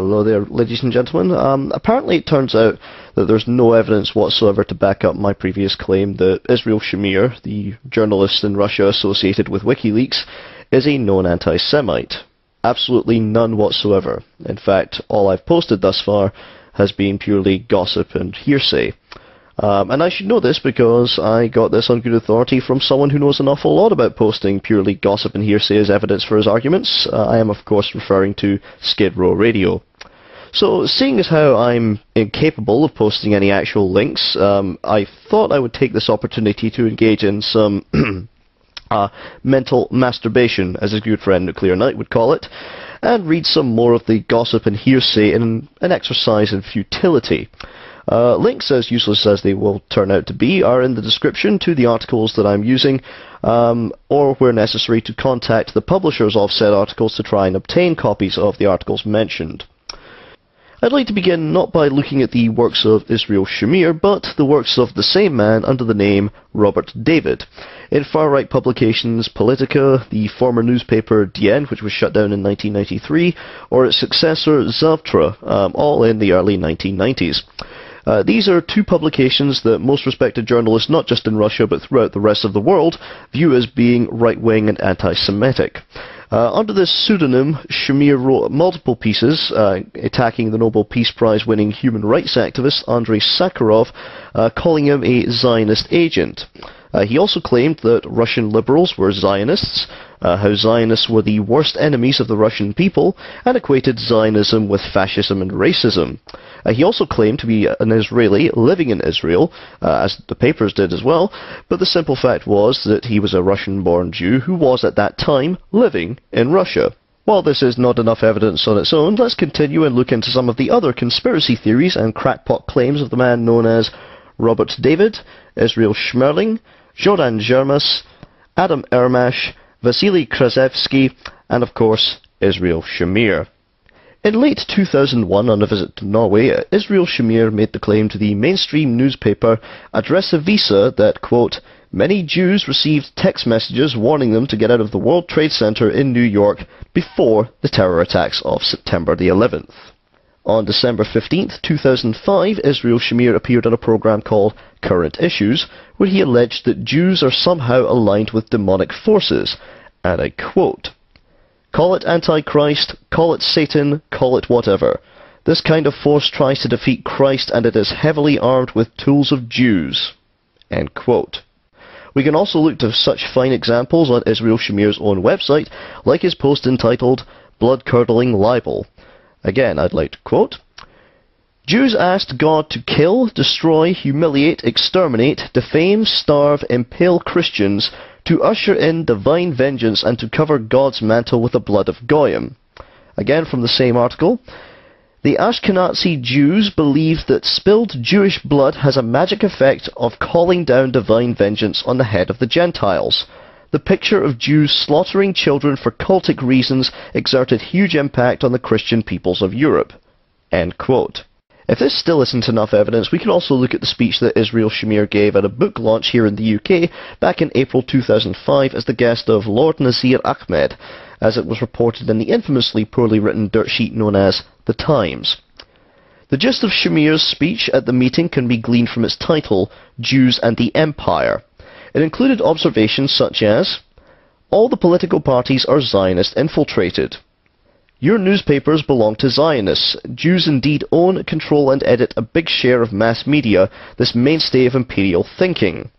Hello there, ladies and gentlemen. Apparently it turns out that there's no evidence whatsoever to back up my previous claim that Israel Shamir, the journalist in Russia associated with WikiLeaks, is a known anti-Semite. Absolutely none whatsoever. In fact, all I've posted thus far has been purely gossip and hearsay. And I should know this because I got this on good authority from someone who knows an awful lot about posting purely gossip and hearsay as evidence for his arguments. I am, of course, referring to Skid Row Radio. So, seeing as how I'm incapable of posting any actual links, I thought I would take this opportunity to engage in some mental masturbation, as his good friend Nuclear Knight would call it, and read some more of the gossip and hearsay in an exercise in futility. Links, as useless as they will turn out to be, are in the description to the articles that I'm using, or where necessary to contact the publishers of said articles to try and obtain copies of the articles mentioned. I'd like to begin not by looking at the works of Israel Shamir, but the works of the same man under the name Robert David, in far-right publications Politica, the former newspaper Dien, which was shut down in 1993, or its successor Zavtra, all in the early 1990s. These are two publications that most respected journalists, not just in Russia but throughout the rest of the world, view as being right-wing and anti-Semitic. Under this pseudonym, Shamir wrote multiple pieces attacking the Nobel Peace Prize-winning human rights activist Andrei Sakharov, calling him a Zionist agent. He also claimed that Russian liberals were Zionists, how Zionists were the worst enemies of the Russian people, and equated Zionism with fascism and racism. He also claimed to be an Israeli living in Israel, as the papers did as well, but the simple fact was that he was a Russian-born Jew who was at that time living in Russia. While this is not enough evidence on its own, let's continue and look into some of the other conspiracy theories and crackpot claims of the man known as Robert David, Israel Shamir, Joran Jermas, Adam Ermash, Vasily Krasevsky, and of course, Israel Shamir. In late 2001, on a visit to Norway, Israel Shamir made the claim to the mainstream newspaper Adresseavisa that, quote, many Jews received text messages warning them to get out of the World Trade Center in New York before the terror attacks of September the 11th. On December 15, 2005, Israel Shamir appeared on a program called Current Issues, where he alleged that Jews are somehow aligned with demonic forces, and I quote, call it Antichrist, call it Satan, call it whatever. This kind of force tries to defeat Christ, and it is heavily armed with tools of Jews. End quote. We can also look to such fine examples on Israel Shamir's own website, like his post entitled Bloodcurdling Libel. Again, I'd like to quote, Jews asked God to kill, destroy, humiliate, exterminate, defame, starve, impale Christians, to usher in divine vengeance and to cover God's mantle with the blood of Goyim. Again from the same article, the Ashkenazi Jews believe that spilled Jewish blood has a magic effect of calling down divine vengeance on the head of the Gentiles. The picture of Jews slaughtering children for cultic reasons exerted huge impact on the Christian peoples of Europe. End quote. If this still isn't enough evidence, we can also look at the speech that Israel Shamir gave at a book launch here in the UK back in April 2005 as the guest of Lord Nazir Ahmed, as it was reported in the infamously poorly written dirt sheet known as The Times. The gist of Shamir's speech at the meeting can be gleaned from its title, Jews and the Empire. It included observations such as, all the political parties are Zionist infiltrated. Your newspapers belong to Zionists. Jews indeed own, control and edit a big share of mass media, this mainstay of imperial thinking.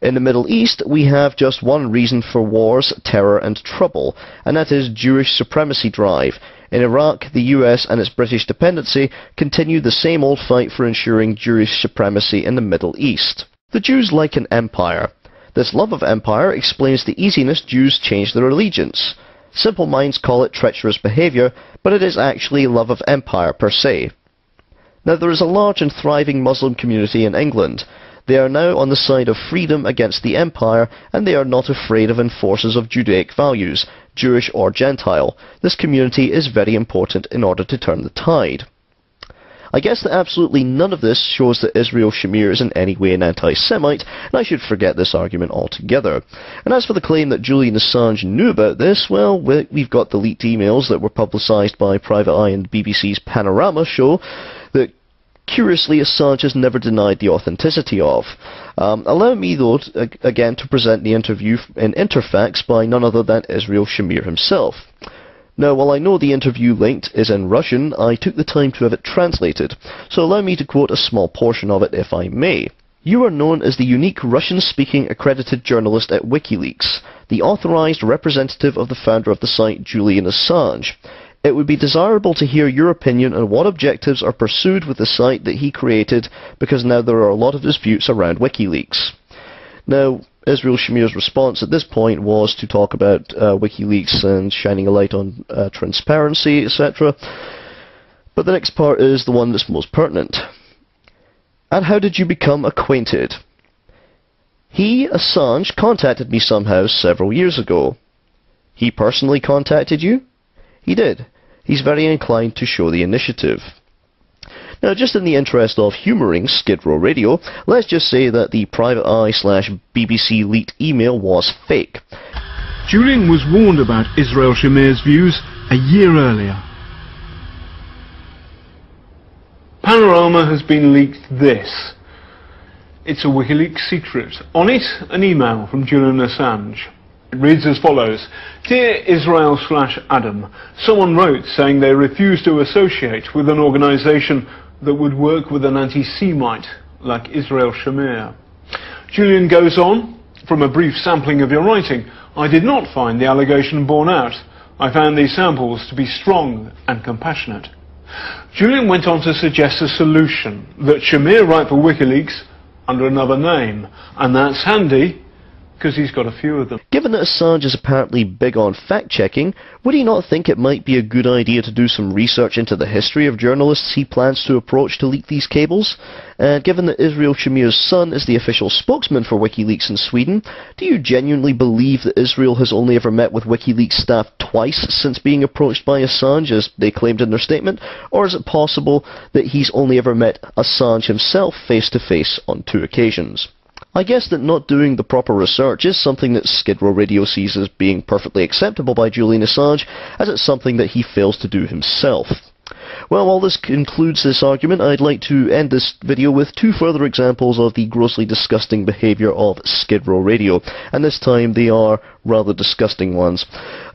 In the Middle East, we have just one reason for wars, terror and trouble, and that is Jewish supremacy drive. In Iraq, the US and its British dependency continue the same old fight for ensuring Jewish supremacy in the Middle East. The Jews like an empire. This love of empire explains the easiness Jews change their allegiance. Simple minds call it treacherous behaviour, but it is actually love of empire per se. Now there is a large and thriving Muslim community in England. They are now on the side of freedom against the empire, and they are not afraid of enforcers of Judaic values, Jewish or Gentile. This community is very important in order to turn the tide. I guess that absolutely none of this shows that Israel Shamir is in any way an anti-Semite, and I should forget this argument altogether. And as for the claim that Julian Assange knew about this, well, we've got the leaked emails that were publicised by Private Eye and BBC's Panorama show that, curiously, Assange has never denied the authenticity of. Allow me, though, again to present the interview in Interfax by none other than Israel Shamir himself. Now, while I know the interview linked is in Russian, I took the time to have it translated, so allow me to quote a small portion of it if I may. You are known as the unique Russian-speaking accredited journalist at WikiLeaks, the authorized representative of the founder of the site, Julian Assange. It would be desirable to hear your opinion on what objectives are pursued with the site that he created, because now there are a lot of disputes around WikiLeaks. Now, Israel Shamir's response at this point was to talk about WikiLeaks and shining a light on transparency, etc. But the next part is the one that's most pertinent. And how did you become acquainted? He, Assange, contacted me somehow several years ago. He personally contacted you? He did. He's very inclined to show the initiative. Now, just in the interest of humouring Skid Row Radio, let's just say that the Private Eye/BBC leaked email was fake. Julian was warned about Israel Shamir's views a year earlier. Panorama has been leaked this. It's a WikiLeaks secret. On it, an email from Julian Assange. It reads as follows. Dear Israel/Adam, someone wrote saying they refuse to associate with an organisation that would work with an anti-semite like Israel Shamir. Julian goes on, from a brief sampling of your writing, I did not find the allegation borne out. I found these samples to be strong and compassionate. Julian went on to suggest a solution, that Shamir write for WikiLeaks under another name, and that's handy, because he's got a few of them. Given that Assange is apparently big on fact-checking, would he not think it might be a good idea to do some research into the history of journalists he plans to approach to leak these cables? And given that Israel Shamir's son is the official spokesman for WikiLeaks in Sweden, do you genuinely believe that Israel has only ever met with WikiLeaks staff twice since being approached by Assange, as they claimed in their statement? Or is it possible that he's only ever met Assange himself face-to-face on 2 occasions? I guess that not doing the proper research is something that Skid Row Radio sees as being perfectly acceptable by Julian Assange, as it's something that he fails to do himself. Well, while this concludes this argument, I'd like to end this video with 2 further examples of the grossly disgusting behaviour of Skid Row Radio, and this time they are rather disgusting ones.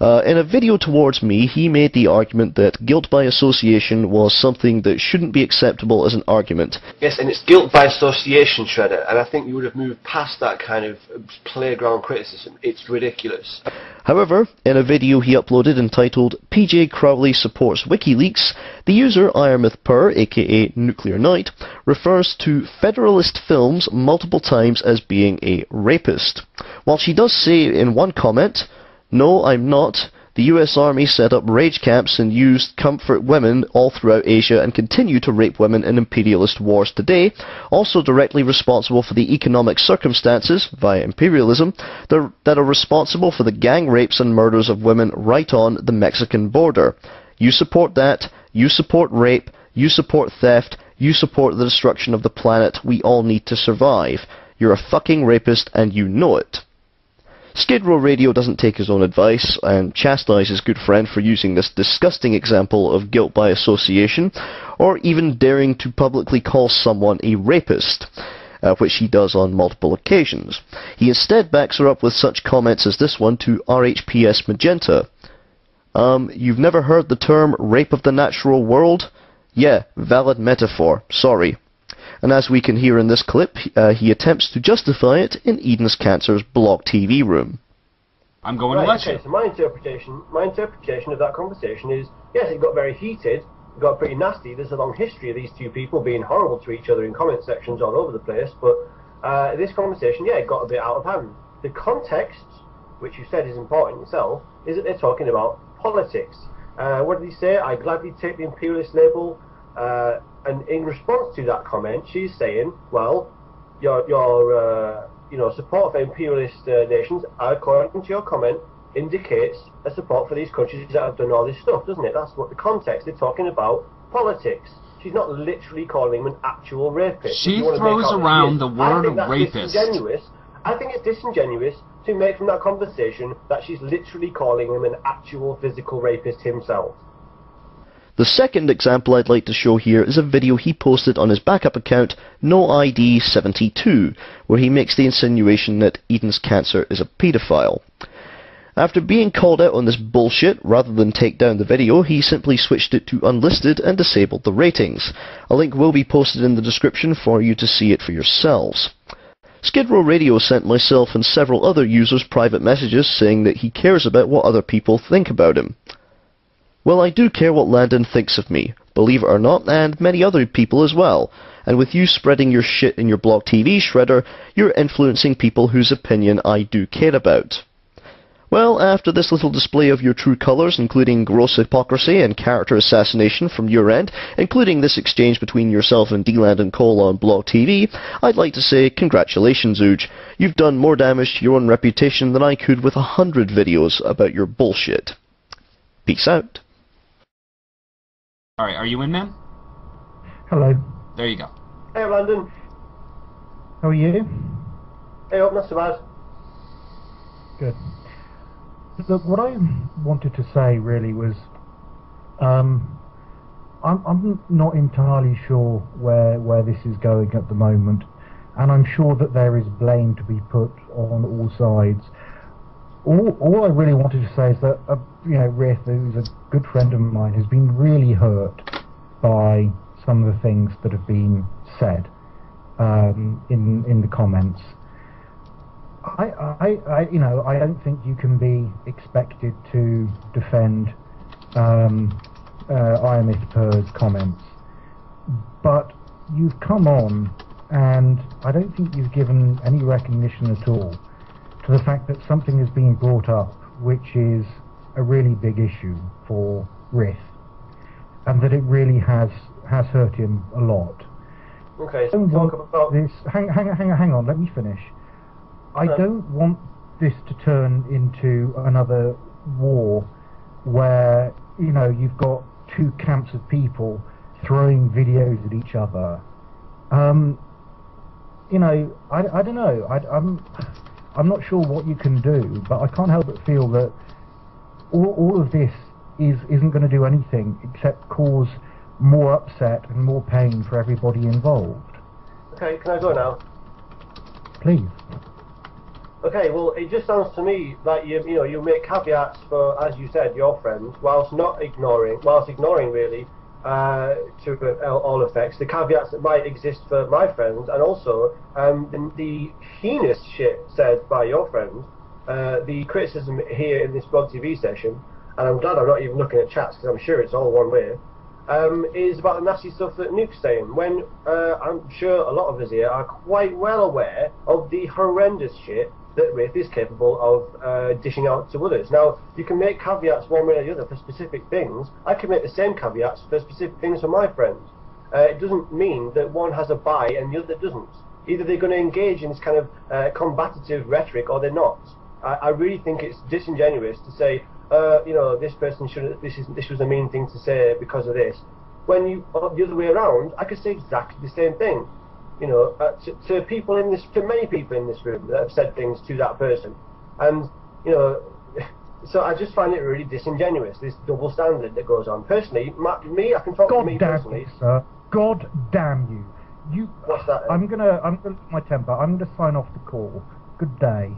In a video towards me, he made the argument that guilt by association was something that shouldn't be acceptable as an argument. Yes, and it's guilt by association, Shredder, and I think you would have moved past that kind of playground criticism. It's ridiculous. However, in a video he uploaded entitled PJ Crowley Supports WikiLeaks, the user IronMythPur, aka Nuclear Knight, refers to Federalist Films multiple times as being a rapist. While she does say in one comment, "No, I'm not. The US Army set up rage camps and used comfort women all throughout Asia and continue to rape women in imperialist wars today, also directly responsible for the economic circumstances, via imperialism, that are responsible for the gang rapes and murders of women right on the Mexican border. You support that, you support rape, you support theft, you support the destruction of the planet we all need to survive. You're a fucking rapist and you know it." Skid Row Radio doesn't take his own advice and chastise his good friend for using this disgusting example of guilt by association, or even daring to publicly call someone a rapist, which he does on multiple occasions. He instead backs her up with such comments as this one to RHPS Magenta. You've never heard the term rape of the natural world? Yeah, valid metaphor, sorry. And as we can hear in this clip, he attempts to justify it in Eden's Cancer's blog TV room. I'm going to lecture. Okay, so my interpretation of that conversation is, yes, it got very heated, it got pretty nasty. There's a long history of these 2 people being horrible to each other in comment sections all over the place, but this conversation, yeah, it got a bit out of hand. The context, which you said is important itself, is that they're talking about politics. What did he say? I gladly take the imperialist label. And in response to that comment, she's saying, well, your support for imperialist nations, according to your comment, indicates a support for these countries that have done all this stuff, doesn't it? That's what the context, they're talking about politics. she's not literally calling him an actual rapist. She throws around the word rapist. I think it's disingenuous to make from that conversation that she's literally calling him an actual physical rapist himself. The second example I'd like to show here is a video he posted on his backup account, NoID72, where he makes the insinuation that Eden's Cancer is a paedophile. After being called out on this bullshit, rather than take down the video, he simply switched it to unlisted and disabled the ratings. A link will be posted in the description for you to see it for yourselves. Skid Row Radio sent myself and several other users private messages saying that he cares about what other people think about him. Well, I do care what Landon thinks of me, believe it or not, and many other people as well. And with you spreading your shit in your blog TV shredder, you're influencing people whose opinion I do care about. Well, after this little display of your true colours, including gross hypocrisy and character assassination from your end, including this exchange between yourself and D-Land and Cole on Blog TV, I'd like to say congratulations, Ooge. You've done more damage to your own reputation than I could with 100 videos about your bullshit. Peace out. Alright, are you in, man? Hello. There you go. Hey, Landon. How are you? Hey, up, not so bad. Good. Look, what I wanted to say really was, I'm not entirely sure where this is going at the moment, and I'm sure that there is blame to be put on all sides. All I really wanted to say is that, Rith, who's a good friend of mine, has been really hurt by some of the things that have been said in the comments. I don't think you can be expected to defend IMS Purr's comments, but you've come on, and I don't think you've given any recognition at all to the fact that something is being brought up which is a really big issue for Rith, and that it really has hurt him a lot. Okay, so talk about this. Hang on, let me finish. I don't want this to turn into another war where, you've got two camps of people throwing videos at each other. I don't know. I'm not sure what you can do, but I can't help but feel that all of this isn't going to do anything except cause more upset and more pain for everybody involved. Okay, can I go now? Please. Okay, well, it just sounds to me like you make caveats for, as you said, your friends, whilst ignoring really, to all effects, the caveats that might exist for my friends, and also the heinous shit said by your friends, the criticism here in this Blog TV session, and I'm glad I'm not even looking at chats because I'm sure it's all one way, is about the nasty stuff that Nuke's saying, when I'm sure a lot of us here are quite well aware of the horrendous shit that Rith is capable of dishing out to others. Now, you can make caveats one way or the other for specific things. I can make the same caveats for specific things for my friends. It doesn't mean that one has a buy and the other doesn't. Either they're going to engage in this kind of combative rhetoric or they're not. I really think it's disingenuous to say, this person shouldn't. This was a mean thing to say because of this. When the other way around, I could say exactly the same thing. To people in this, to many people in this room that have said things to that person, and so I just find it really disingenuous. This double standard that goes on. Personally, I can talk to me personally. God damn you, sir! God damn you! What's that? I'm gonna lose my temper. I'm gonna sign off the call. Good day.